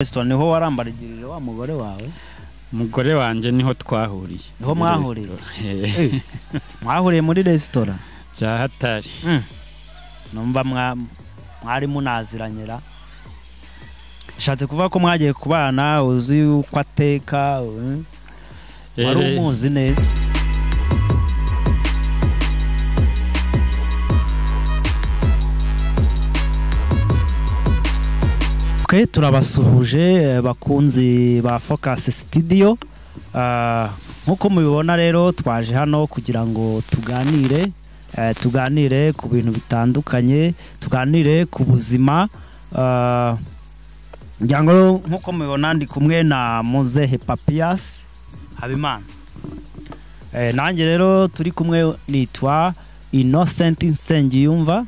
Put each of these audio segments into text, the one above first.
Restaurant niho warambarigirije wa mugore wawe? Umugore wanje niho twahuriye. Niho mwahuriye? Mwahuriye muri restaurant? Bya hatari. Numva mwari munaziranyera. Shatse kuvuga ko mwagiye kubana uzi uko ateka, wari umuzi neza. Okay, turabasuhuje bakunzi ba Focus Studio. Nkuko mubibona rero twaje hano kugira ngo tuganire ku bintu bitandukanye, tuganire ku buzima. Njango nkuko mubibona ndi kumwe na Muzehe Papias Habimana. Nanjye rero turi kumwe nitwa Innocent Nsengiyumva.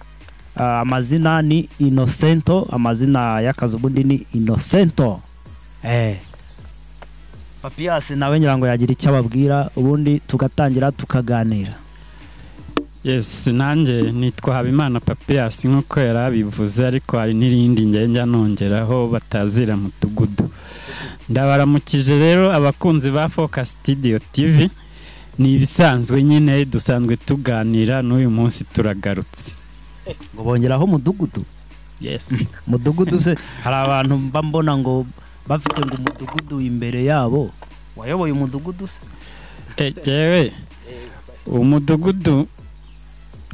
Amazina ni Innocento, amazina y'akazi ubundi ni Innocento. Papias nawe nyirango yagira icyo ababwira ubundi tugatangira tukaganira. Yes, nanjye nitwa Habimana Papias nkuko yarabivuze, ariko hari n'irindi njya nongeraho batazira mutugudu. Ndabaramukije rero abakunzi ba Focus Studio TV. Ni ibisanzwe nyine dusanzwe tuganira, n'uyu munsi turagarutse. Ngo bongeraho mudugudu? Yes. Mudugudu se hari abantu mbona ngo bafite ngo mudugudu imbere yabo. Wayoboye umudugudu se? Yewe. Umudugudu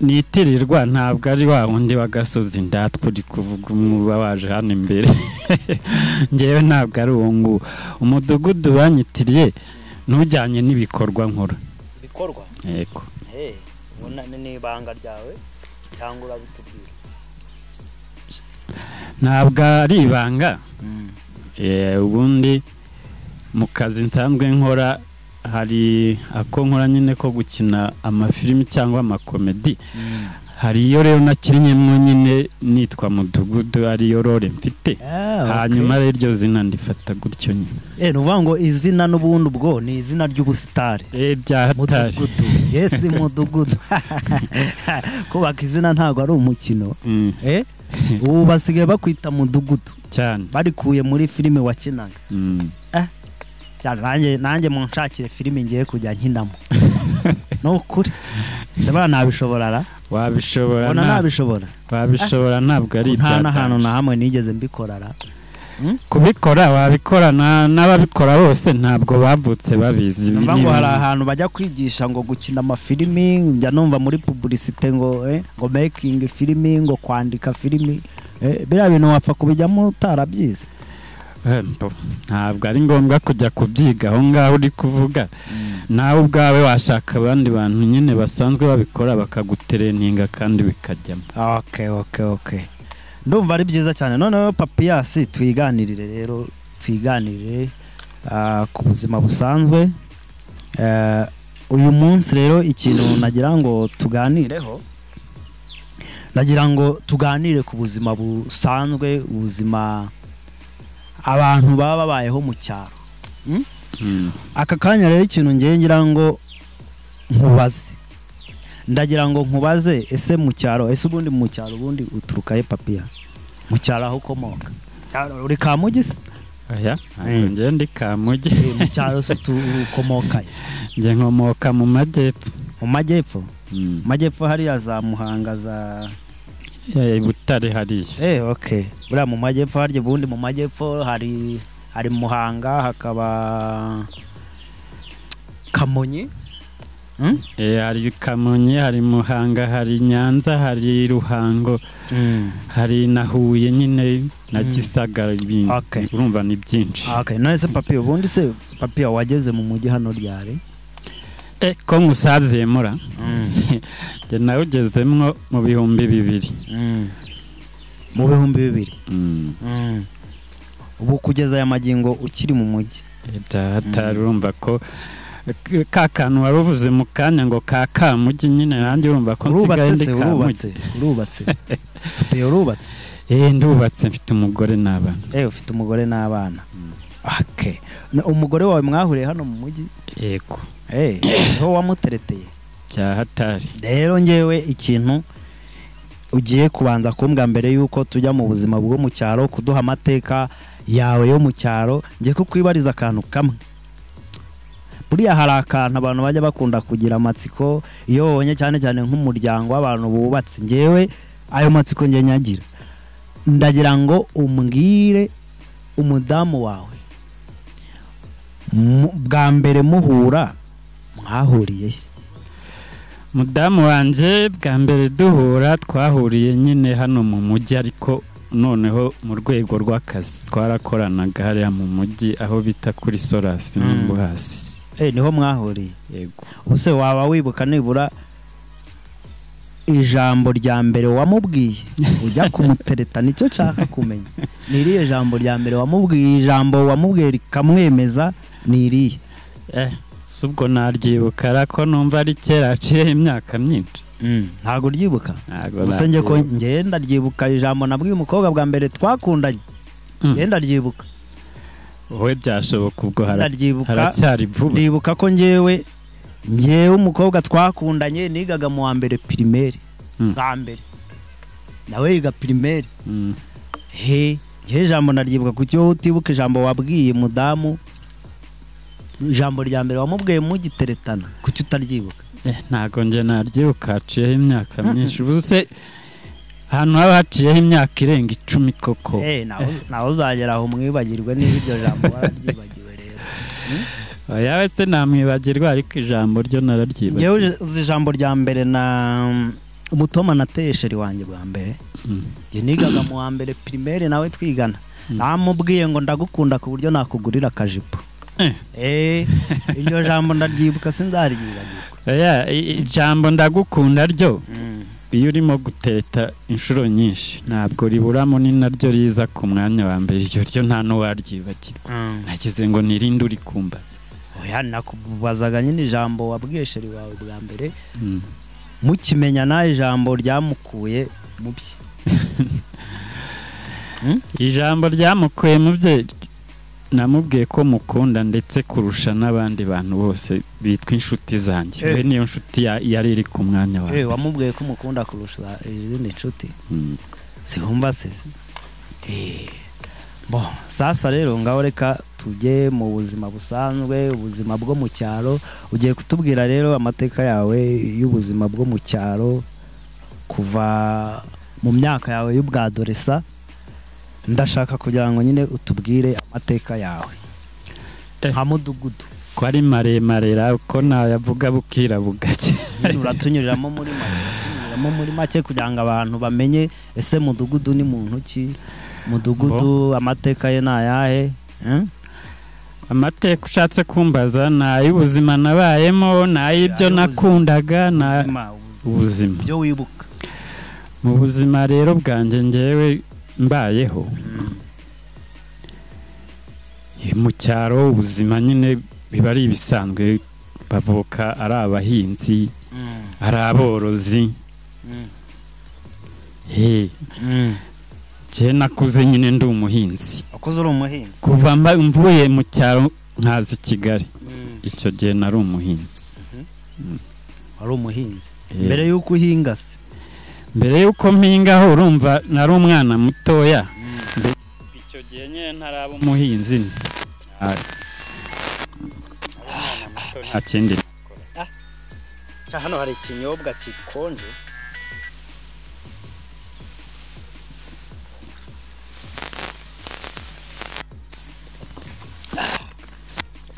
nitirirwa ntabwo ari wa wundi wagasozi ndatwe uri kuvuga umwuba waje hano imbere. Ngewe ntabwo ari uwo nguwo. Umudugudu banyitiriye n'ujyanye n'ibikorwa nkora. Bikorwa? Yego. Ubona ni ibanga ryawe cyangwa urabitubwira? Ntabwo ari ibanga. Ubundi mu kazi nsanzwe nkora hari ako nkora nyine ko gukina amafilimi cyangwa amakomedi. Hari iyo rero nakinyemo nyine nitwa Mudugudu, ari yo role mfite. Hanyuma rero iryo zina ndifata gutyo nyine. Nuvuga ngo izina n'ubundi ubwo ni izina ry'ubusitari. Bya hatari. Yes, Mudugudu. Kubaka izina ntago ari umukino. Ubu basigaye bakwita Mudugudu cyane. Barikuye muri filime wakinaga. Nanjye mu nshakire filime ngiye kujya nkinamo. No kuri. Sebana nabishobora ra? Wabishobora. Ona nabishobora. Wabishobora ntabwo ari ibya. Nta hantu na hamwe nigeze mbikorara. Kubikora wabikora n'ababikora bose ntabwo bavutse babizi. Ngo hari ahantu bajya kwigisha ngo gukina amafilimi, njya numva muri publicité ngo making filimi, ngo kwandika filimi. Biriya bintu wapfa kubijyamo utarabyize? Ntabwo ari ngombwa kujya kubyiga aho ngaho uri kuvuga. Nawe ubwawe washaka abandi bantu nyine basanzwe babikora bakagutereninga kandi bikajyamo. Okay. Ndumva ari byiza cyane. Noneho Papias twiganirire rero, twiganirire ku buzima busanzwe. Uyu munsi rero ikintu nagira ngo tuganireho, nagira ngo tuganire ku buzima busanzwe, ubuzima abantu baba babayeho mu cyaro. Aka kanya rero ikintu ngira ngo nkubaze, ndagira ngo nkubaze, ese mu cyaro, ese ubundi mu cyaro ubundi uturukaye Papias? Mu cyaro aho ukomoka? Cyaro uri Kamugi se? Aya, nje ndi Kamugi. Mu cyaro se tukomoka? Nje nkomoka mu majyepfo. Mu majyepfo? Majyepfo hariya za Muhanga za Butare hariya. Okay. Buriya mu majyepfo harya ubundi mu majyepfo hari Muhanga, hakaba Kamonyi. Hari Kamonyi, hari Muhanga, hari Nyanza, hari Ruhango, hari na Huye nyine na Gisagara. Urumva ni byinshi. Okay, none se Papias ubundi se Papias wageze mu mujyi hano ryari? Ko musazemura. Je nawe ugezemwo mu 2000. Mu 2000. Ubu kugeza aya magingo ukiri mu mujyi. Urumva ko kakantu waruvuze mu kanya ngo Kamugi nyine nanjye urumva ko nsigaye ndi Kamugi. Urubatse. Papias urubatse? Ndubatse, mfite umugore n'abana. Ufite umugore n'abana. Okay. Umugore wawe mwahuriye hano mu mujyi? Yego. Ho wamutereteye? Bya hatari. Rero ngewe ikintu ugiye kubanza kumbwa mbere yuko tujya mu buzima bwo mu cyaro, kuduha amateka yawe yo mu cyaro ngiye kukwibariza akantu kamwe. Buriya hari akantu abantu bajya bakunda kugira amatsiko iyo babonye cyane cyane nk'umuryango w'abantu bubatse. Ngewe ayo matsiko nge nyagira, ndagira ngo umbwire umudamu wawe bwa mbere muhura mwahuriye. Mudamu wanje bwa mbere duhura twahuriye nyine hano mu mujyi, ariko noneho mu rwego rw'akazi twarakoranaga hariya mu mujyi aho bita kuri Soras nimbo hasi. Niho mwahuriye? Yego. Ubuse waba wibuka nibura ijambo rya mbere wamubwiye ujya kumutereta? Nicyo nshaka kumenya, ni irihe jambo rya mbere wamubwiye? Ijambo wamubwiye rikamwemeza ni irihe? Subwo naryibuka ariko numva ari kera aciye imyaka myinshi. Ntago ryibuka? Ubuse nge ko ngenda ryibuka ijambo nabwiye umukobwa bwa mbere twakundanye, ngenda ryibuka. Wowe byashoboka ubwo haracyari vuba. Ndibuka ko ngewe umukobwa twakundanye nigaga mu wa mbere primaire bwa mbere, nawe yiga primaire. Ngewe ijambo naryibuka. Kuki wowe utibuka ijambo wabwiye mudamu, ijambo rya mbere wamubwiye mugiteretana, kuki utaryibuka? Ntago nge naryibuka, haciyeho imyaka myinshi. Ubuse hano haba haciyeho imyaka irenga 10 koko. Nawe uzagera aho mwibagirwe niba iryo jambo wararyibagiwe rero. Yawe se namwibagirwa, ariko ijambo ryo nararyibagiwe. Ngewe uzi ijambo rya mbere na umutoma nateye sheri wanjye bwa mbere, nge nigaga mu wa mbere primaire nawe twigana, namubwiye ngo ndagukunda ku buryo nakugurira akajipo. Iryo jambo ndaryibuka, sinzaryibagirwa. Ijambo ndagukunda ryo iyo urimo guteta inshuro nyinshi ntabwo riburamo, ni naryo riza ku mwanya wa mbere. Iryo ryo nta n'uwaryibagirwa. Nagize ngo nirinde uri kumbaza. Nakubazaga nyine ijambo wabwiye sheri wawe bwa mbere mukimenyana, ijambo ryamukuye mu bye. Ijambo ryamukuye mu bye namubwiye ko mukunda ndetse kurusha n'abandi bantu bose bitwa inshuti zanjye. We niyo nshuti yari iri ku mwanya wawe. Wamubwiye ko mukunda kurusha izindi nshuti? Sihumva se. Sasa rero ngaho reka tujye mu buzima busanzwe, ubuzima bwo mu cyaro. Ugiye kutubwira rero amateka yawe y'ubuzima bwo mu cyaro kuva mu myaka yawe y'ubwadoresa. Ndashaka kugira ngo nyine utubwire amateka yawe nka mudugudu. Ko ari maremare ko nayavuga bukira bugake. Uratunyuriramo muri make kugira ngo abantu bamenye ese mudugudu ni muntu ki, mudugudu amateka ye nayahe? Amateka ushatse kumbaza n'ay'ubuzima nabayemo, n'ay'ibyo nakundaga, ubuzima byo wibuka mu buzima rero bwanjye ngewe mbayeho. Mu cyaro ubuzima nyine biba ari ibisanzwe, bavuka ari abahinzi, ari aborozi. Je nakuze nyine ndi umuhinzi. Akuze uri umuhinzi? Kuva mvuye mu cyaro nkaza i Kigali, icyo gihe nari umuhinzi. Wari umuhinzi mbere y'uko uhinga se? Mbere y'uko mpingaho urumva nari umwana mutoya. Icyo gihe nyine ntaraba umuhinzi. Nta kindi nakora. Hano hari ikinyobwa kikonje.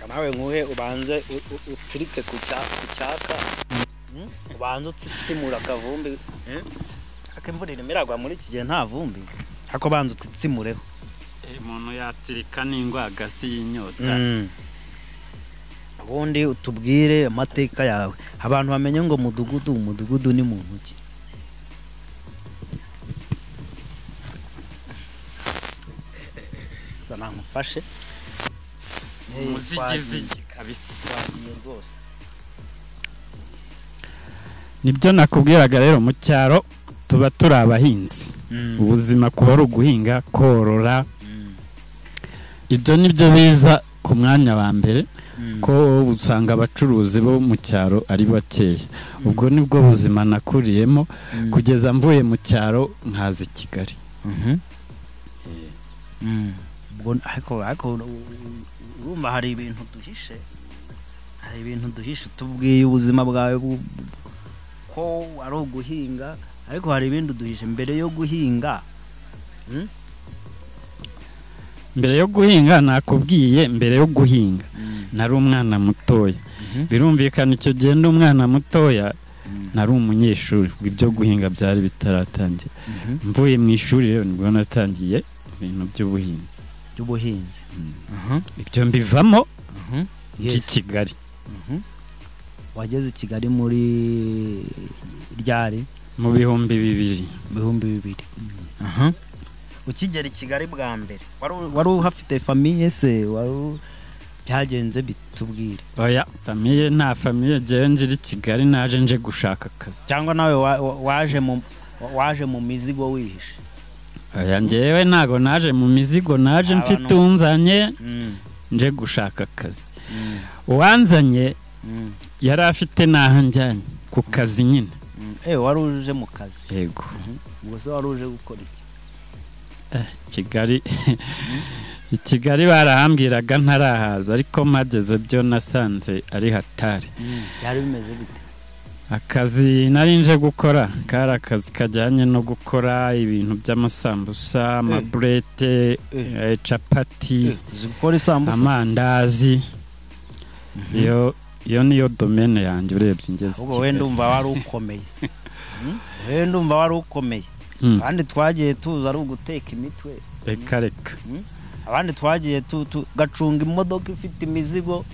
Nawe nkuhe ubanze utsirike ku cyaka, ubanze utsitsimura akavumbi. Akimvura irimo iragwa muri iki gihe nta vumbi, ako banze utsitsimureho. Umuntu yatsirika n'ingwagasi y'inyota. Ubundi utubwire amateka yawe, abantu bamenye ngo umudugudu ni muntu ki? Namufashe umuzigizigi kabisa rwose. Nibyo nakubwiraga rero, mu cyaro tuba turi abahinzi. Ubuzima kuba ari uguhinga, korora. Ibyo nibyo biza ku mwanya wa mbere, ko usanga abacuruzi bo mu cyaro ari bakeya. Ubwo nibwo buzima nakuriyemo kugeza mvuye mu cyaro nkaza i Kigali. ariko urumva hari ibintu duhishe tubwiye ubuzima bwawe ko ari uguhinga, ariko hari ibindi duhishe mbere yo guhinga. Mbere yo guhinga nakubwiye, mbere yo guhinga nari umwana mutoya. Birumvikana icyo gihe ndi umwana mutoya, nari umunyeshuri, ibyo guhinga byari bitaratangira. Mvuye mu ishuri rero nibwo natangiye ibintu by'ubuhinzi. Ibyo mbivamo i Kigali. Wageze i Kigali muri ryari? Mu bihumbi bibiri. Ukigera i Kigali bwa mbere wari uhafite famiye se? Byagenze bitubwire. Oya, famiye nta famiye, jewe ngira i Kigali naje nje gushaka akazi. Cyangwa nawe waje mu mizigo wihishe? Oya, njyewe ntago naje mu mizigo, naje mfite unzanye nje gushaka akazi. Uwanzanye yari afite naho njyanye ku kazi nyine. Wari uje mu kazi? Yego. Ubwo se wari uje gukora iki? Kigali i Kigali barahambwiraga ntarahaza, ariko mageze byo nasanze ari hatari. Byari bimeze bite? Akazi nari nje gukora kari akazi kajyanye no gukora ibintu by'amasambusa, amaburete, capati, amandazi. Iyo niyo domaine yanjye urebye ingeze. Ubwo wenda umva wari ukomeye. Abandi twagiye tuza ari uguteka imitwe. Reka. Abandi twagiye gacunga imodoka ifite imizigo,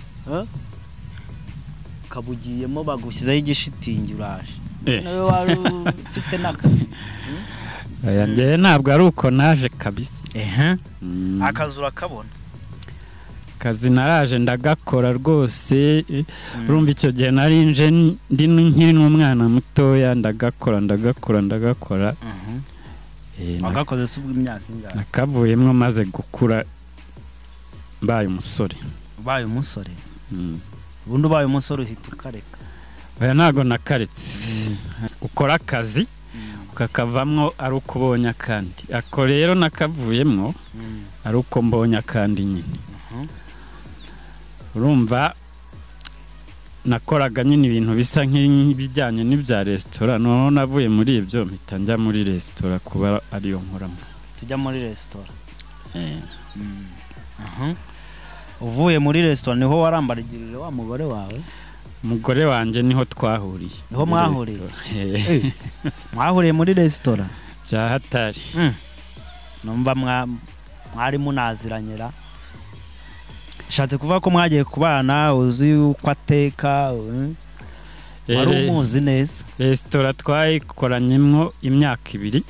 kabugiyemo bagushyizeho igishitingi uraje. Nawe wari ufite n'akazi. Njyewe ntabwo ari uko naje kabisa. Akazi urakabona? Akazi naraje ndagakora rwose. Urumva icyo gihe nari nje nkiri n'umwana mutoya, ndagakora. Wagakoze se ubw'imyaka ingahe? Nakavuyemo maze gukura, mbaye umusore. Ubaye umusore? Ubundi ubaye umusore uhita ukareka? Oya, ntago nakaretse. Ukora akazi ukakavamwo ari uko ubonye akandi. Ako rero nakavuyemo ari uko mbonye akandi nyine. Urumva nakoraga nyine ibintu bisa nk'ibijyanye n'ibya resitora, noneho navuye muri ibyo mpita njya muri resitora kuba ariyo nkoramo. Tujya muri resitora? Uvuye muri resitora niho warambarigirije wa mugore wawe? Umugore wanjye niho twahuriye. Niho mwahuriye? Mwahuriye muri resitora? Bya hatari. Numva mwari munaziranyira. Shatse kuvuga ko mwagiye kubana, uzi uko ateka, wari umuzi neza? Resitora twayikoranyemo imyaka 2.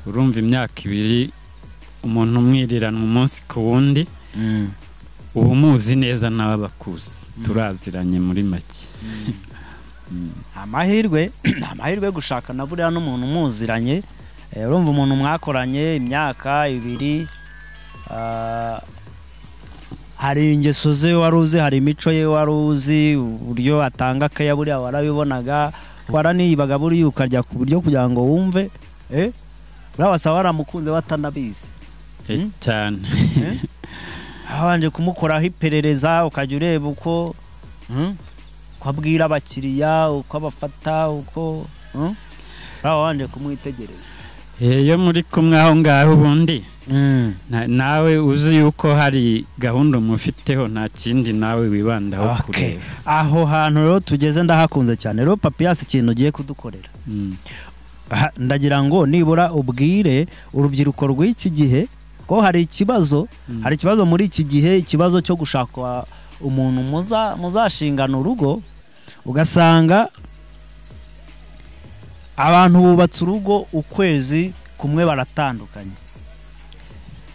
Urumva imyaka 2 umuntu umwirirana umunsi ku wundi, ubu muzi neza nawe bakuzi. Turaziranye muri make. Amahirwe gushaka na buriya n'umuntu umuziranye. Urumva umuntu mwakoranye imyaka 2, hari ingeso ze wari uzi, hari imico ye wari uzi, uburyo atanga akaya buriya warabibonaga, waraniyibaga buriya ukarya ku buryo kugira ngo wumve buriya wasaba waramukunze watanabizi cyane. Habanje kumukoraho iperereza, ukajya ureba uko abwira abakiriya, uko abafata, uko wabanje kumwitegereza. Iyo muri kumwe aho ngaho ubundi nawe uzi yuko hari gahunda mufiteho, nta kindi nawe wibandaho kureba. Aho hantu rero tugeze ndahakunze cyane. Rero Papias, ikintu ugiye kudukorera, ndagira ngo nibura ubwire urubyiruko rw'iki gihe ko hari ikibazo muri iki gihe, ikibazo cyo gushaka umuntu muzashingana urugo, ugasanga abantu bubatse urugo ukwezi kumwe baratandukanye.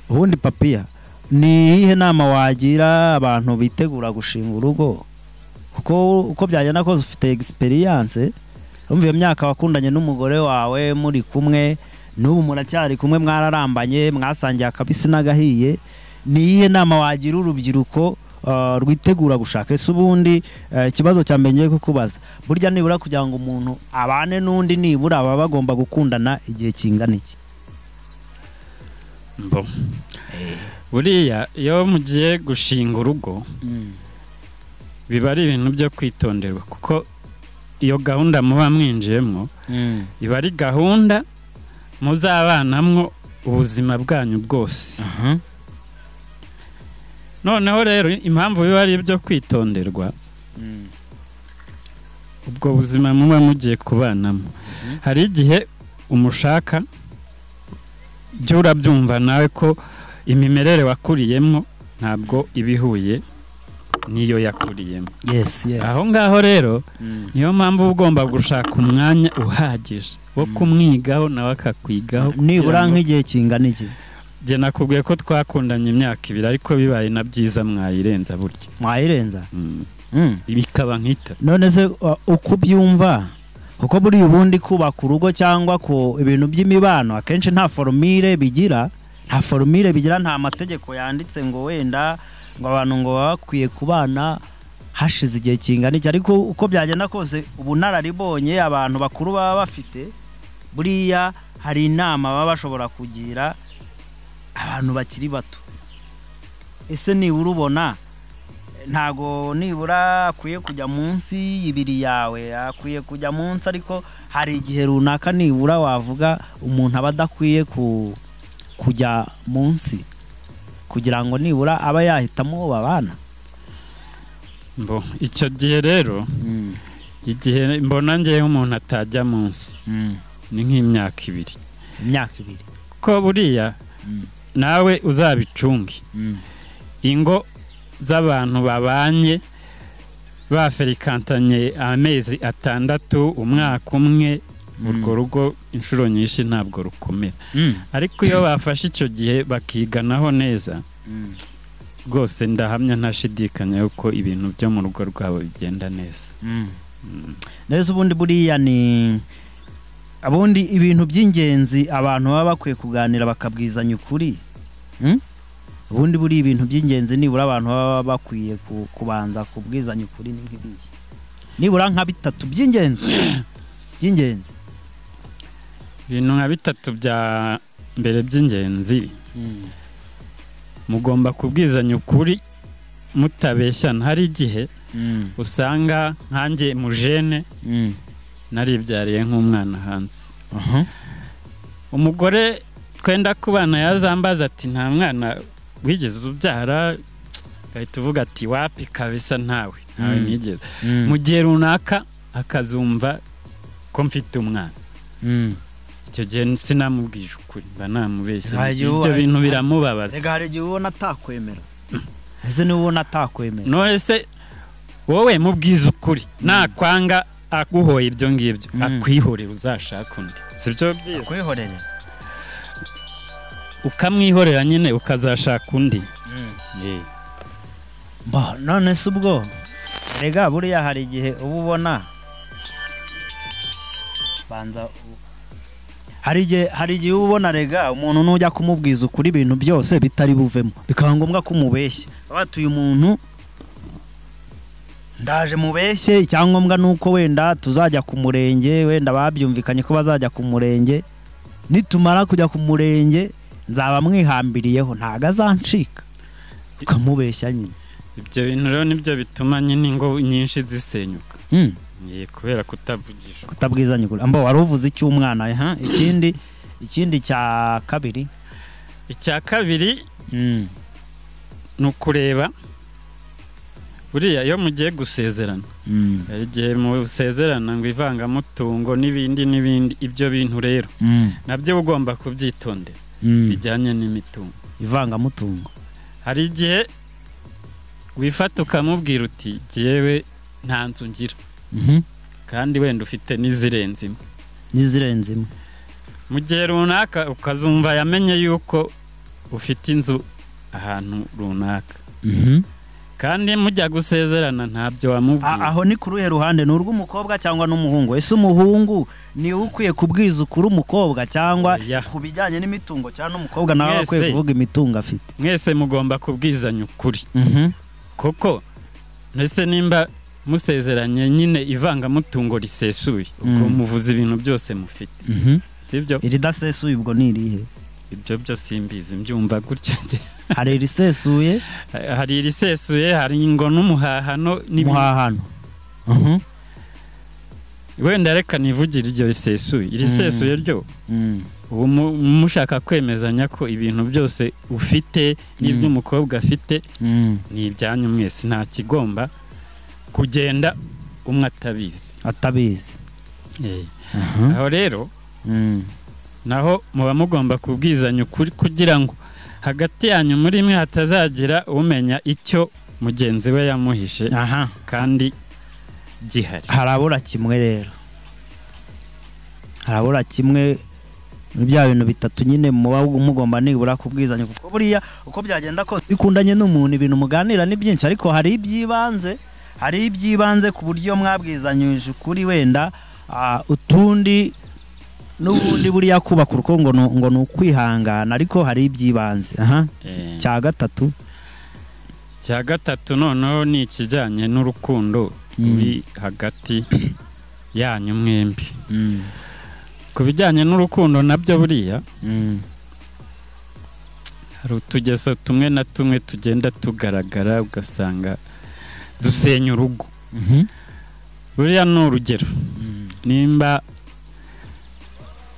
Ubundi Papia, ni iyihe nama wagira abantu bitegura gushinga urugo? Kuko uko byagenda kose ufite experience, umva iyo myaka wakundanye n'umugore wawe muri kumwe, n'ubu muracyari kumwe, mwararambanye, mwasangiye akabisi n'agahiye. Ni iyihe nama wagira urubyiruko rwitegura gushaka? Ese ubundi ikibazo cya mbere ngiye kukubaza, burya nibura kugira ngo umuntu abane n'undi nibura baba bagomba gukundana igihe kingana iki? mbo buriya iyo mugiye gushinga urugo biba ari ibintu byo kwitonderwa kuko iyo gahunda muba mwinjiyemo iba ari gahunda muzabanamwo ubuzima bwanyu bwose. Noneho rero impamvu biba ari ibyo kwitonderwa ubwo buzima muba mugiye kubanamo hari igihe umushaka byo urabyumva nawe ko imimerere wakuriyemo ntabwo ibihuye niyo yakuriyemo. Yes. Aho ngaho rero niyo mpamvu ugomba gushaka umwanya uhagije wo kumwigaho nawe akakwigaho. Nibura nk'igihe kingana iki? Je nakubwiye ko twakundanye imyaka 2 ariko bibaye na byiza mwayirenza burya. Mwayirenza? Ibikaba nk'ita. None se uko byumva uko buri ubundi kubaka urugo cyangwa ko ibintu by'imibano akenshi nta formule bigira, nta mategeko yanditse ngo wenda ngo abantu ngo bakwiye kubana hashize igihe kingana iki, ariko uko byagenda kose ubunararibonye abantu bakuru baba bafite buriya hari inama baba bashobora kugira abantu bakiri bato. Ese nibura ubona ntago nibura akwiye kujya munsi y'ibiri yawe, akwiye kujya munsi, ariko hari igihe runaka nibura wavuga umuntu abadakwiye kujya munsi kugira ngo nibura aba yahitamo babana. Mbo icyo gihe rero igihe mbona ngiye umuntu atajya munsi ni nk'imyaka 2. Imyaka 2 ko buriya nawe uzabicunge. Ingo z'abantu babanye baferikantanye amezi 6 umwaka umwe urwo rugo inshuro nyinshi ntabwo rukomera. Ariko iyo bafashe icyo gihe bakiganaho neza rwose ndahamya ntashidikanya yuko ibintu byo mu rugo rwabo bigenda neza. Neza ubundi buriya ni abundi ibintu by'ingenzi abantu baba bakwiye kuganira bakabwizanya ukuri. Ubundi buri ibintu by'ingenzi nibura abantu baba bakwiye kubanza kubwizanya ukuri ni nk'ibiye. Nibura nka 3 by'ingenzi. Ibintu nka 3 bya mbere by'ingenzi. Mugomba kubwizanya ukuri mutabeshyana. Hari igihe usanga nkanjye mujene naribyariye nk'umwana hanze. Umugore twenda kubana yazambaza ati nta mwana wigeze ubyara, gahita uvuga ati wapi kabisa ntawe nigeze. Mu gihe runaka akazumva ko mfite umwana. Icyo gihe sinamubwije ukuri mba namubeshye. Ibyo bintu biramubabaza. Ega hari igihe ubona atakwemera. Ese ni ubona atakwemera. None se wowe mubwiza ukuri nakwanga aguhoye ibyo ngibyo akwihorera uzashaka undi. Sibyo byiza? Akwihorera. Ukamwihorera nyine ukazashaka undi. None se ubwo rega buriya hari igihe uba ubona banza hari igihe ubona rega umuntu nujya kumubwiza ukuri ibintu byose bitari buvemo bikaba ngombwa ko umubeshya. Batuye umuntu ndaje mubeshye, icyangombwa nuko wenda tuzajya ku murenge, wenda babyumvikanye ko bazajya ku murenge, nitumara kujya ku murenge nzaba mwihambiriyeho ntaga azancika. Ukamubeshya nyine. Ibyo bintu rero nibyo bituma nyine ingo nyinshi zisenyuka. Kubera kutavugisha, kutabwizanya ukuri. Ambo waruvuze icy'umwana. Ikindi cya kabiri. Icya kabiri ni ukureba buriya iyo mugiye gusezerana. Igihe musezerana ngo ivangamutungo n'ibindi ibyo bintu rero nabyo ugomba kubyitondera bijyanye n'imitungo. Ivangamutungo hari igihe wifata ukamubwira uti jewe nta nzu ngira kandi wenda ufite n'izirenze imwe. Mu gihe runaka ukazumva yamenye yuko ufite inzu ahantu runaka kandi mujya gusezerana ntabyo wamubwiye. Aho ni kuruhe ruhande? Ni urw'umukobwa cyangwa n'umuhungu? Ese umuhungu ni ukwiye kubwiza ukuri umukobwa cyangwa kubijyanye n'imitungo cyangwa n'umukobwa nawe akwiye kuvuga imitungo afite? Mwese mugomba kubwizanya ukuri. Koko nese nimba musezeranye nyine ivangamutungo risesuye ubwo muvuze ibintu byose mufite. Sibyo? Iridasesuye ubwo ni irihe? ibyo byo simbizi mbyumva gutya hari irisesuye hari ngo n'umuhahano muhahano wenda reka nivugire iryo risesuye ryo ubu mushaka kwemezanya ko ibintu byose ufite n'ibyo umukobwa afite ni ibyanyu mwese nta kigomba kugenda umwe atabizi aho rero naho muba mugomba kubwizanya ukuri kugira ngo hagati yanyu muri mwe hatazagira umenya icyo mugenzi we yamuhishe kandi gihari. Harabura kimwe rero, harabura kimwe bya bintu bitatu nyine muba mugomba nibura kubwizanya, kuko buriya uko byagenda kose bikundanye n'umuntu ibintu muganira ni byinshi, ariko hari ibyibanze ku buryo mwabwizanyije ukuri wenda utundi n'ubundi buriya kubaka urukundo ngo ni ukwihangana, ariko hari ibyibanze. Cya gatatu noneho ni ikijyanye n'urukundo ruri hagati yanyu mwembi. Ku bijyanye n'urukundo nabyo buriya hari utugeso tumwe na tumwe tugenda tugaragara ugasanga dusenya urugo. Buriya ni urugero, nimba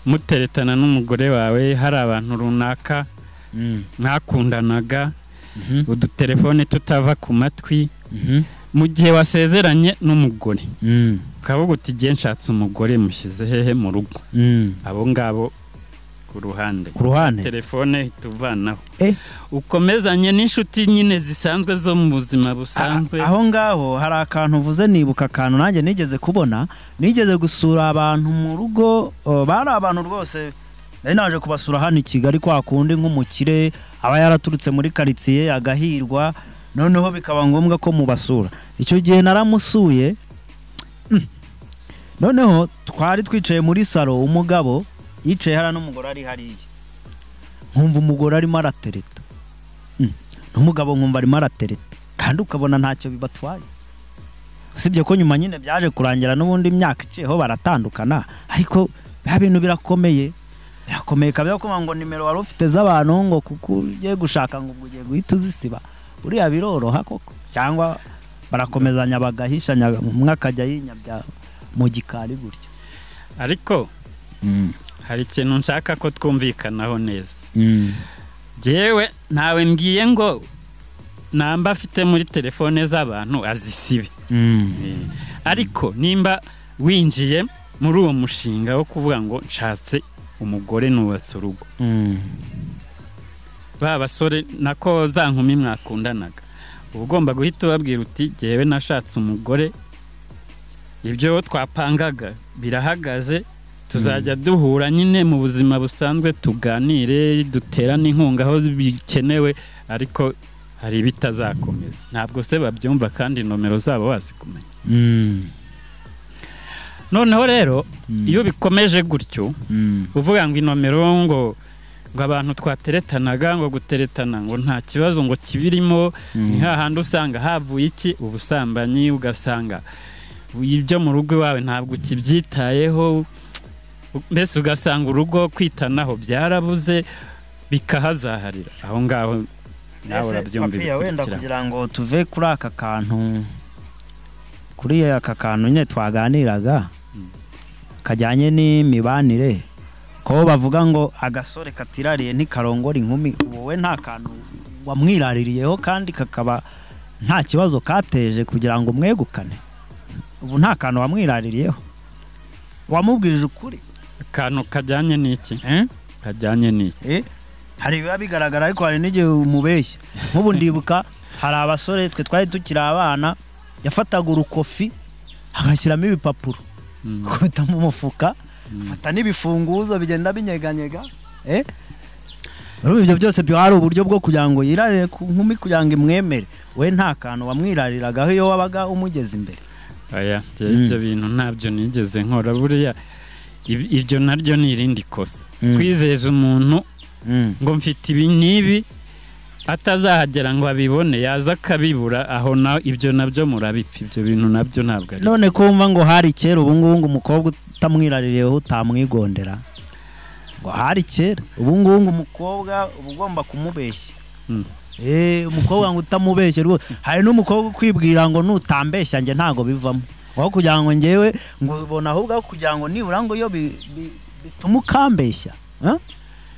muteretana n'umugore wawe hari abantu runaka mwakundanaga, udutelefone tutava ku matwi, mu gihe wasezeranye n'umugore ukavuga uti gihe nshatse umugore mushyize hehe mu rugo, abo ngabo ku ruhande telefone tuvanaho, ukomezanye n'inshuti nyine zisanzwe zo mu buzima busanzwe. Aho ngaho hari akantu uvuze nibuka akantu nanjye nigeze kubona, nigeze gusura abantu mu rugo, bari abantu rwose nari naje kubasura hano i Kigali, kwa kundi nk'umukire aba yaraturutse muri quartier agahirwa, noneho bikaba ngombwa ko mubasura. Icyo gihe naramusuye, noneho twari twicaye muri salo, umugabo yicaye hara n'umugore ari hariya, nkumva umugore arimo aratereta, n'umugabo nkumva arimo aratereta, kandi ukabona ntacyo bibatwaye, usibye ko nyuma nyine byaje kurangira n'ubundi imyaka iciyeho baratandukana. Ariko bya bintu birakomeye kabya ko ngo nimero wari ufite z'abantu ngo kuko ugiye gushaka ngo ugiye guhita uzisiba, buriya biroroha koko, cyangwa barakomezanya bagahishanya, umwe akajya yinyabya mu gikari gutyo. Ariko hari ikintu nshaka ko twumvikanaho neza. Jewe ntawe mbwiye ngo namba afite muri telefone z'abantu azisibe, ariko nimba winjiye muri uwo mushinga wo kuvuga ngo nshatse umugore nubatse urugo, ba basore nako za nkumi mwakundanaga, ugomba guhita ubabwira uti jewe nashatse umugore, ibyo twapangaga birahagaze, tuzajya duhura nyine mu buzima busanzwe tuganire, duterane inkunga aho bikenewe, ariko hari bitazakomeza. Ntabwo se babyumva kandi nomero zabo wasikumenya. Noneho rero iyo bikomeje gutyo uvuga ngo inomero ngo abantu twateretanaga ngo guteretana ngo nta kibazo ngo kibirimo, ni hahandi usanga havuye iki ubusambanyi, ugasanga ibyo mu rugo wawe ntabwo kibyitayeho, mbese ugasanga urugo kwitanaho byarabuze bikahazaharira. Aho ngaho nawe urabyumvira wenda kugira ngo tuve kuri aka kantu, kuri aka kantu nyine twaganiraga kajyanye n'imibanire, ko bavuga ngo agasore katirariye ntikarongora inkumi. Wowe nta kantu wamwiraririyeho kandi kakaba nta kibazo kateje kugira ngo mwegukane? Ubu nta kantu wamwiraririyeho, wamubwije ukuri? Kantu kajyanye n'iki? Kajyanye n'iki? Hari biba bigaragara, ariko hari n'igihe umubeshya. Nk'ubu ndibuka hari abasore twe twari tukiri abana, yafataga urukofi agashyiramo ibipapuro, akubita mu mufuka, afata n'ibifunguzo bigenda binyeganyega. Ibyo byose byo hari uburyo bwo kugira ngo yirarire ku nkumi kugira ngo imwemere. We nta kantu wamwirariragaho iyo wabaga umugeze imbere? Aya, ibyo bintu ntabyo nigeze nkora. Buriya iryo naryo ni irindi kosa, kwizeza umuntu ngo mfite ibi n'ibi, atazahagera ngo abibone, yaza akabibura, aho na ibyo nabyo murabipfa. Ibyo bintu nabyo ntabwo ari. None kumva ngo hari kera ubu ngubu ngo umukobwa utamwiraririyeho utamwigondera, ngo hari kera ubu ngubu umukobwa uba ugomba kumubeshya umukobwa ngo utamubeshye hari n'umukobwa kwibwira ngo nutambeshya njye ntago bivamo aho kugira ngo njyewe ngo ubona ahubwo kugira ngo nibura ngo iyo bituma ukambeshya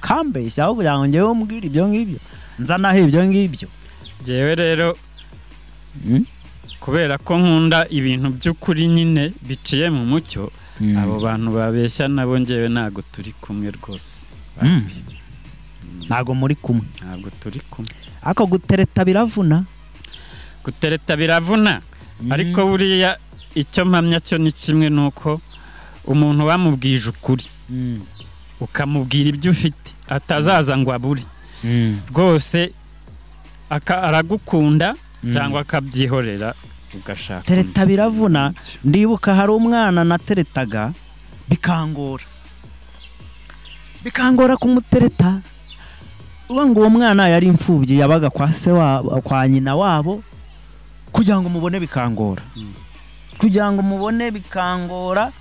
kambeshya aho kugira ngo njyewe umbwire ibyo ngibyo nzanaho ibyo ngibyo njyewe rero kubera ko nkunda ibintu by'ukuri nyine biciye mu mucyo abo bantu babeshya nabo njyewe ntago turi kumwe rwose ntago muri kumwe ntabwo turi kumwe ako gutereta biravuna ariko buriya icyo mpamya cyo ni kimwe nuko umuntu bamubwije ukuri ukamubwira ibyo ufite atazaza ngo abure rwose aragukunda cyangwa akabyihorera ugashaka tereta biravuna ndibuka hari umwana nateretaga bikangora kumutereta ngo uwo mwana yari imfubyi yabaga kwa se kwa nyina wabo kugira ngo mubone bikangora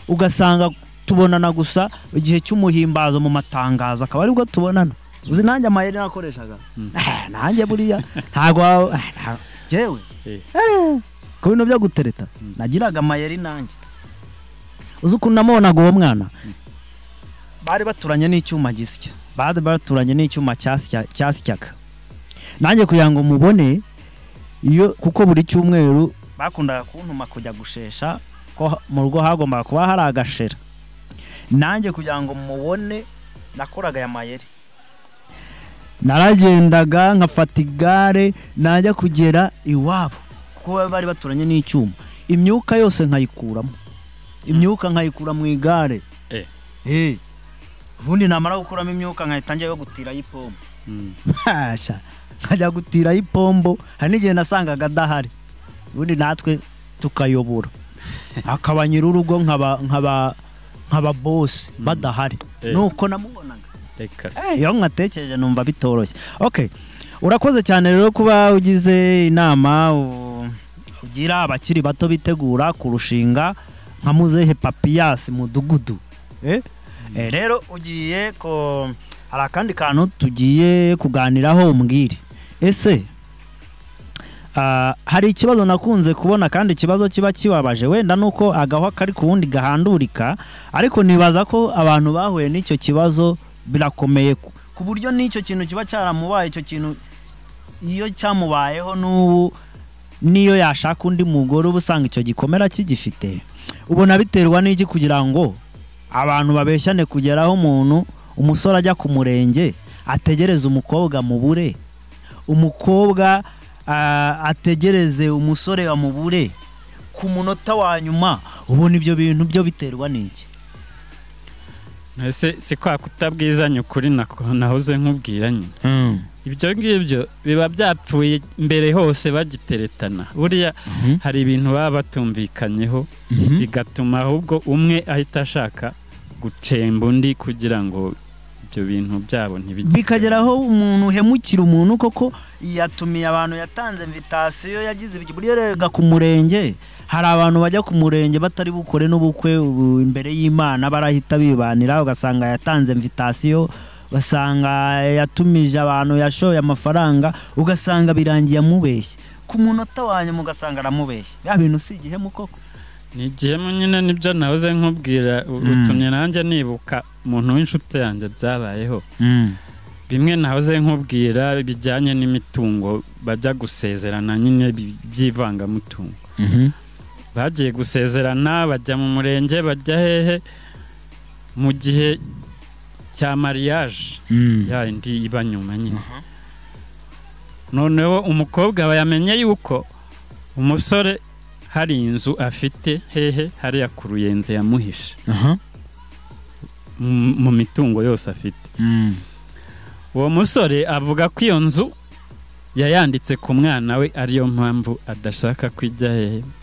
ugasanga tubonana gusa igihe cy'umuhimbazo mu matangazo akaba aribwo tubonana uzi nanjye amayeri nakoreshaga nanjye buriya ntago jewe ku bintu byo gutereta nagiraga amayeri nanjye uzi ukuntu namubonaga uwo mwana bari baturanye n'icyuma gisya baturanye n'icyuma cyasyaga nanjye kugira ngo mubone iyo kuko buri cyumweru bakundaga kuntuma kujya gushesha ko mu rugo hagombaga kuba hari agashera nanjye kugira ngo mubone nakoraga ya mayeri naragendaga nkafata igare najya kugera iwabo kuko bari baturanye n'icyuma imyuka yose nkayikura mu igare ubundi namara gukuramo imyuka nkayitangiye yo gutira y'ipombo nkajya gutira y'ipombo hari n'igihe nasangaga adahari ubundi natwe tukayobora akaba nyir'urugo nkaba boss badahari nuko namubonaga iyo nkatekereje numva bitoroshye urakoze cyane rero kuba ugize inama ugira abakiri bato bitegura kurushinga nka muzehe Papiyasi Mudugudu rero ugiye ko hari akandi kantu tugiye kuganiraho umbwire ese hari ikibazo nakunze kubona kandi ikibazo kiba kibabaje wenda nuko agahwa kari ku wundi gahandurika ariko nibaza ko abantu bahuye n'icyo kibazo birakomeye ku buryo n'icyo kintu kiba cyaramubaye icyo kintu iyo cyamubayeho n'ubu niyo yashaka undi mugore uba usanga icyo gikomera kigifite ubona biterwa n'iki kugira ngo abantu babeshyane kugeraho umusore ajya ku murenge ategereze umukobwa mubure umukobwa ategereze umusore amubure ku munota wa nyuma ubona ibyo bintu byo biterwa n'iki si kwa kutabwizanya ukuri nahoze nkubwira nyine ibyo ngibyo biba byapfuye mbere hose bagiteretana buriya hari ibintu baba batumvikanyeho bigatuma ahubwo umwe ahita ashaka gucemba undi kugira ngo ibyo bintu byabo ntibigire bikageraho umuntu uhemukira umuntu koko yatumiye abantu yatanze invitation yagize buriya rega ku murenge hari abantu bajya ku murenge batari bukore n'ubukwe imbere y'Imana barahita bibanira ugasanga yatanze invitation basanga yatumije abantu yashoye amafaranga ugasanga birangiye amubeshye ku munota wanyu mugasanga aramubeshye ya bintu si igihemu koko ni igihemu nyine nibyo nahoze nkubwira utumye nanjye nibuka umuntu w'inshuti yanjye byabayeho bimwe nahoze nkubwira bijyanye n'imitungo bajya gusezerana nyine by'ivangamutungo bagiye gusezerana bajya mu murenge bajya hehe mu gihe cya mariage ya indi iba nyuma nyine noneho umukobwa yamenye yuko umusore hari inzu afite hehe hariya ku Ruyenzi yamuhishe mu mitungo yose afite uwo musore avuga ko iyo nzu yayanditse ku mwana we ariyo mpamvu adashaka kwijya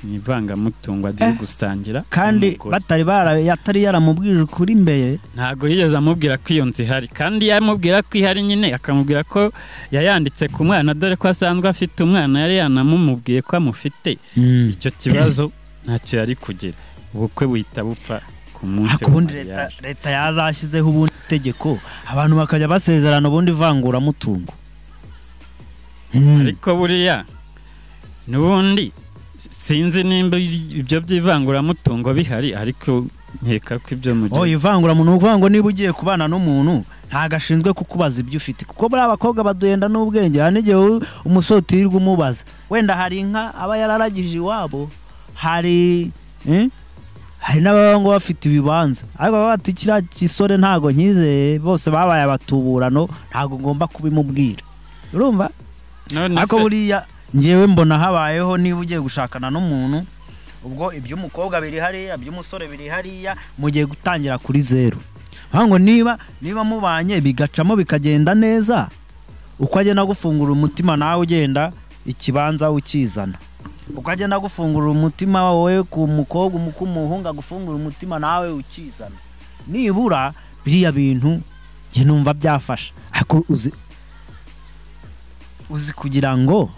mu ivangamutungo agiye gusangira kandi yatari yaramubwije ukuri mbere ntago yigeze amubwira ko iyo nzu ihari kandi yamubwira ko ihari nyine akamubwira ko yayanditse ku mwana dore ko asanzwe afite umwana yari yanamumubwiye ko amufite icyo kibazo ntacyo yari kugira ubukwe buhita bupfa ku munsi ubundi leta yazashyizeho ubundi tegeko abantu bakajya basezerana ubundi ivangura mutungo. Ariko buriya n'ubundi sinzi nimba ibyo by'ivangura mutungo bihari, ariko nkeka ko ibyo mu gihe ivangura muntu uvuga ngo niba ugiye kubana n'umuntu ntago ashinzwe kukubaza ibyo ufite, kuko bari abakobwa baduhenda n'ubwenge. Hari n'igihe umusore utirirwa umubaza, wenda hari inka aba yararagije iwabo, hari n'ababa ngo bafite ibibanza, ariko baba bati kiriya kisore ntago nkizeye, bose babaye abatuburano, ntago ngomba kubimubwira. Urumva? Ariko buriya ngewe mbona habayeho niba ugiye gushakana n'umuntu, ubwo iby'umukobwa biri hariya, iby'umusore biri hariya, mugiye gutangira kuri zero. Hango niba mubanye bigacamo bikagenda neza, uko agenda gufungura umutima nawe ugenda ikibanza ukizana, uko agenda gufungura umutima wowe ku mukobwa umuhunga gufungura umutima nawe ukizana, nibura biriya bintu nge numva byafasha. Ariko uzi kugira ngo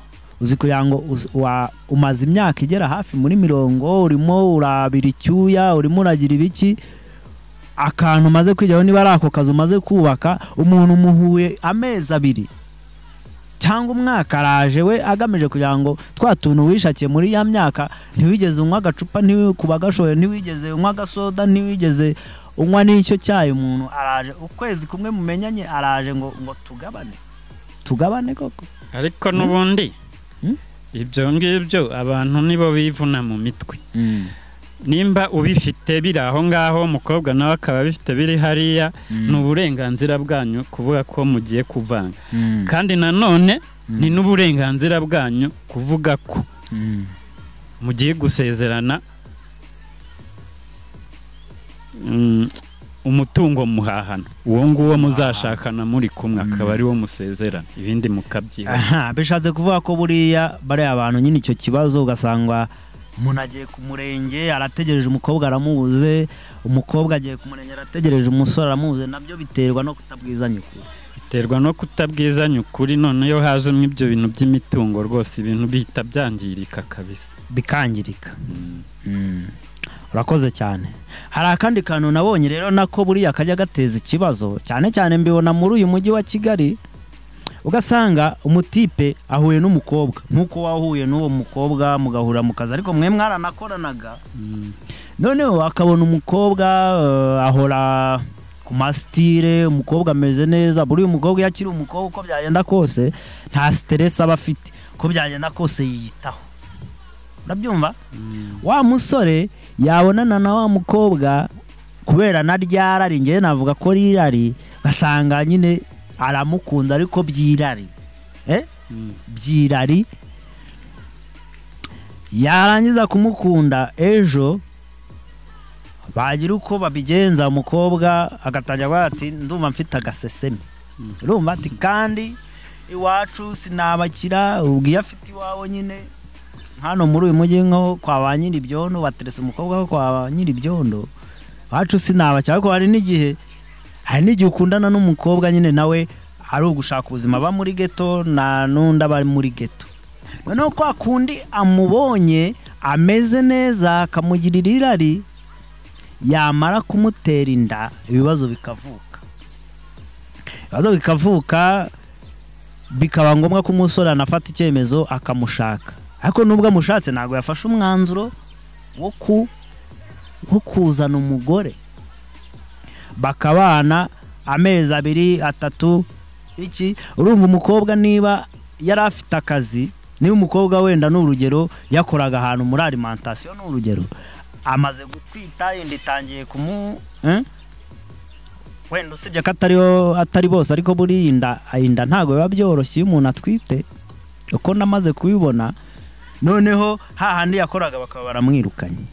umaze imyaka igera hafi muri 40 urimo urabira icyuya, urimo uragira ibiki, akantu umaze kwijyaho niba ari ako kazi umaze kubaka, umuntu muhuye amezi 2 cyangwa umwaka araje we agamije kugira ngo twatuntu wishakiye muri ya myaka, ntiwigeze unywa agacupa, kuba gashoye, ntiwigeze unywa agasoda, ntiwigeze unywa n'icyo cyayi, umuntu araje ukwezi kumwe mumenyanye araje ngo tugabane koko. Ariko n'ubundi ibyo ngibyo abantu nibo bivuna mu mitwe. Nimba ubifite biri aho ngaho, umukobwa nawe akaba bifite biri hariya, n'uburenganzira bwanyu kuvuga ko mugiye kuvanga. Kandi nanone ni n'uburenganzira bwanyu kuvuga ko mugiye gusezerana umutungo muhahana, uwo nguwo muzashakana muri kumwe akaba ari wo musezerana, ibindi mukabyiha. Bishatse kuvuga ko buriya bari abantu nyine icyo kibazo, ugasanga umuntu agiye ku murenge arategereje umukobwa aramubuze, umukobwa agiye ku murenge arategereje umusore aramubuze. Nabyo biterwa no kutabwizanya ukuri. None iyo hajemo ibyo bintu by'imitungo rwose ibintu bihita byangirika kabisa, bikangirika. Urakoze cyane. Hari akandi kantu nabonye rero nako buriya kajya gateza ikibazo, cyane cyane mbibona muri uyu mujyi wa Kigali, ugasanga umutipe ahuye n'umukobwa nkuko wahuye n'uwo mukobwa mugahura mu kazi, ariko mwe mwaranakoranaga. Noneho akabona umukobwa ahora ku mastire, umukobwa ameze neza, buri umukobwa yakiri umukobwa uko byagenda kose nta stress aba afite, uko byagenda kose yiyitaho. Urabyumva? Wa musore yabonana na wa mukobwa kubera na ryarari, ngiye navuga ko rirari, basanga nyine aramukunda ariko byirari. Byirari yarangiza kumukunda, ejo bagira uko babigenza, umukobwa agatangira ati ndumva mfite agaseseme. Urumva ati kandi iwacu sinabakira, ubwiye afite iwawe nyine hano muri uyu mujyi nko kwa ba Nyiribyondo, bateretse umukobwa kwa ba Nyiribyondo, wacu sinabakira. Ariko hari n'igihe ukundana n'umukobwa nyine nawe ari ugushaka ubuzima, aba muri ghetto na nunda bari muri ghetto. Noneho kwa kundi amubonye ameze neza akamugirira irari, yamara kumutera inda ibibazo bikavuka, bikaba ngombwa ko umusore anafata icyemezo akamushaka. Ariko nubwo amushatse ntabwo yafashe umwanzuro wo kuzana umugore, bakabana amezi 2-3 iki. Urumva umukobwa niba yari afite akazi, niba umukobwa wenda n'urugero yakoraga ahantu muri alimentation, n'urugero amaze gutwita inda itangiye wenda usibye ko atari bose, ariko buri inda ntago biba byoroshye umuntu atwite, uko namaze kubibona. Noneho hahandi yakoraga bakaba baramwirukanye,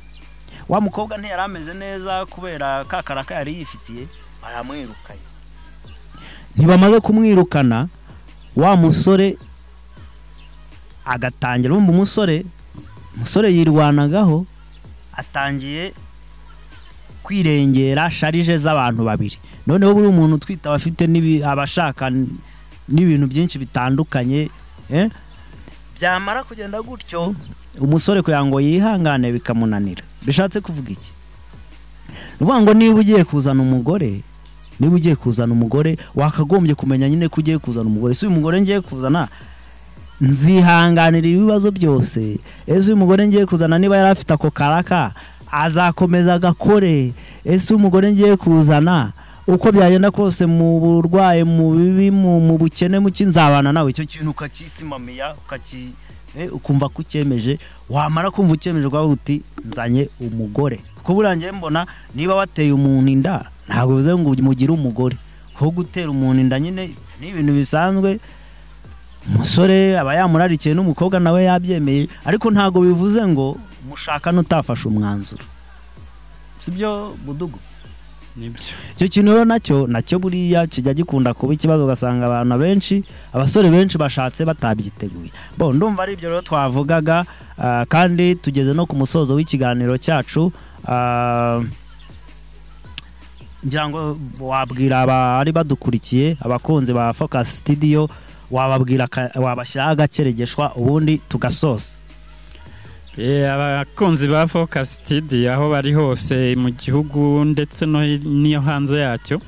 wa mukobwa ntiyari ameze neza kubera kakaraka yari yifitiye, baramwirukanye. Ntibamaze kumwirukana, wa musore agatangira, umva umusore yirwanagaho, atangiye kwirengera sharije z'abantu babiri. Noneho buri umuntu utwita abafite abashaka n'ibintu byinshi bitandukanye, byamara kugenda gutyo umusore kugira ngo yihangane bikamunanira. Bishatse kuvuga iki? nuvuga ngo niba ugiye kuzana umugore wakagombye kumenya nyine ko ugiye kuzana umugore. Si uyu mugore ngiye kuzana nzihanganira ibibazo byose, ese uyu mugore ngiye kuzana niba yari afite ako karaka azakomeza agakore, ese umugore ngiye kuzana uko byagenda kose mu burwayi mu bibi mu bukene mu kinzabana nawe, icyo kintu ukakisimamiya ukumva ko ucyemeje, wamara kumva ucyemeje kwa uti nzanye umugore. Kuko burangiye mbona niba wateye umuntu inda ntabwo bivuze ngo mugire umugore, ho gutera umuntu inda nyine ni ibintu bisanzwe, umusore aba yamurarikiye n'umukobwa nawe yabyemeye, ariko ntabwo bivuze ngo mushaka n'utafashe umwanzuro, sibyo Budugu? Nibyo. Icyo kintu rero nacyo buriya kijya gikunda kuba ikibazo, ugasanga abantu benshi, abasore benshi bashatse batabyiteguye. Bo ndumva ari ibyo rero twavugaga, kandi tugeze no ku musozo w'ikiganiro cyacu. Ngira ngo wabwira abari badukurikiye, abakunzi ba Focus Studio, wabashyiraho agakeregeshwa ubundi tugasoza. Abakunzi ba Focus Studio aho bari hose mu gihugu ndetse n'iyo hanze yacyo,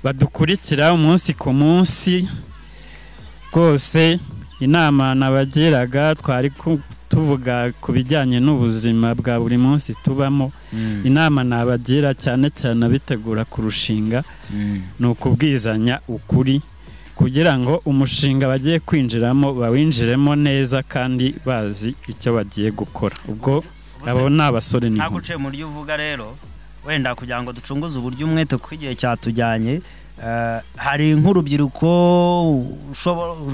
badukurikira umunsi ku munsi rwose, inama nabageraga twari tuvuga ku bijyanye n'ubuzima bwa buri munsi tubamo. Inama nabagira cyane cyane abitegura kurushinga ni ukubwizanya ukuri, kugira ngo umushinga bagiye kwinjiramo bawinjiremo neza kandi bazi icyo bagiye gukora. Ubwo abo ni abasore n'inkumi. Ntabwo uciye mu buryo uvuga rero, wenda kugira ngo ducunguze uburyo umwete kuko igihe cyatujyanye, hari nk'urubyiruko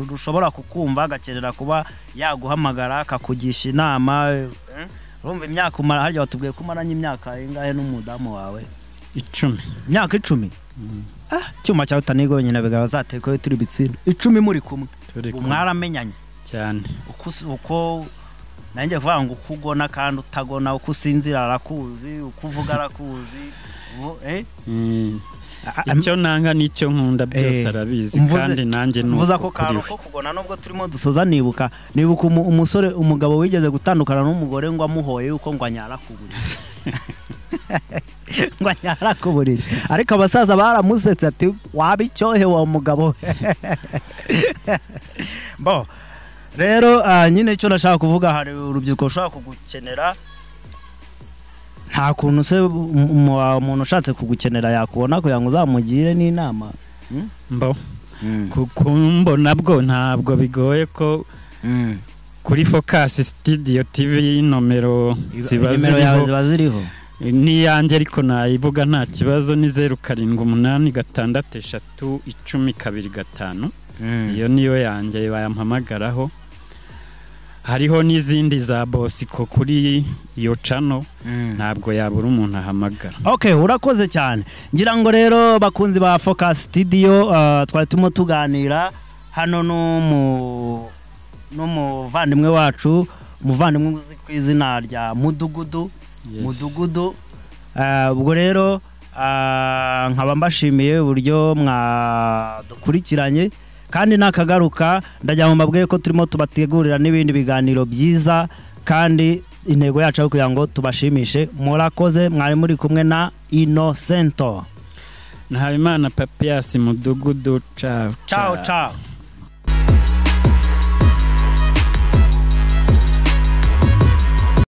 rushobora kukumva agakenera kuba yaguhamagara akakugisha inama. Urumva imyaka umara, harya watubwiye ko umaranye imyaka ingahe n'umudamu wawe? 10. Imyaka 10? Cyuma cyawe utanigo nyine bigaba zateko turi bitsinda 10 muri kumwe. Mwaramenyanye cyane. Uko nanjye kuvuga ngo ukugona kandi utagona, uko usinzira arakuzi, uko uvuga arakuzi. Icyo nanga nicyo nkunda byose arabizi, kandi nanjye nuko. Mvuza ko karo ko kugona nubwo turimo dusoza nibuka umusore, umugabo wigeze gutandukana n'umugore ngo amuhoye yuko ngo anyara kuburira. Ngo anyara kuburira, ariko abasaza baramusetse ati wabicyohe wa mugabo. Bo rero nyine icyo nashaka kuvuga, hari urubyiruko ushaka kugukenera, nta kuntu se umuntu ushatse kugukenera yakubona kugira ngo uzamugire n'inama. Mbo kumbona bwo ntabwo bigoye ko kuri Focus Studio TV nomero ziba ziriho niyanjye, ariko nayivuga nta kibazo, ni 0786310225. Iyo niyo yanjye bayampamagaraho. Hariho n'izindi za Bosiko kuri iyo channel, ntabwo yabura umuntu ahamagara. Okay, urakoze cyane. Ngira ngo rero bakunzi ba Focus Studio, twari tumo tuganira hano n'umuvandimwe wacu, umuvandimwe uzi ku izina rya Mudugudu. Mudugudu. Ubwo rero nkaba mbashimiye uburyo mwadukurikiranye, kandi nakagaruka ndajya mu mabwiye ko turimo tubategurira n'ibindi biganiro byiza, kandi intego yacu ari kugira ngo tubashimishe. Murakoze, mwari muri kumwe na Innocento na Habimana Papias Mudugudu. Ciao ciao.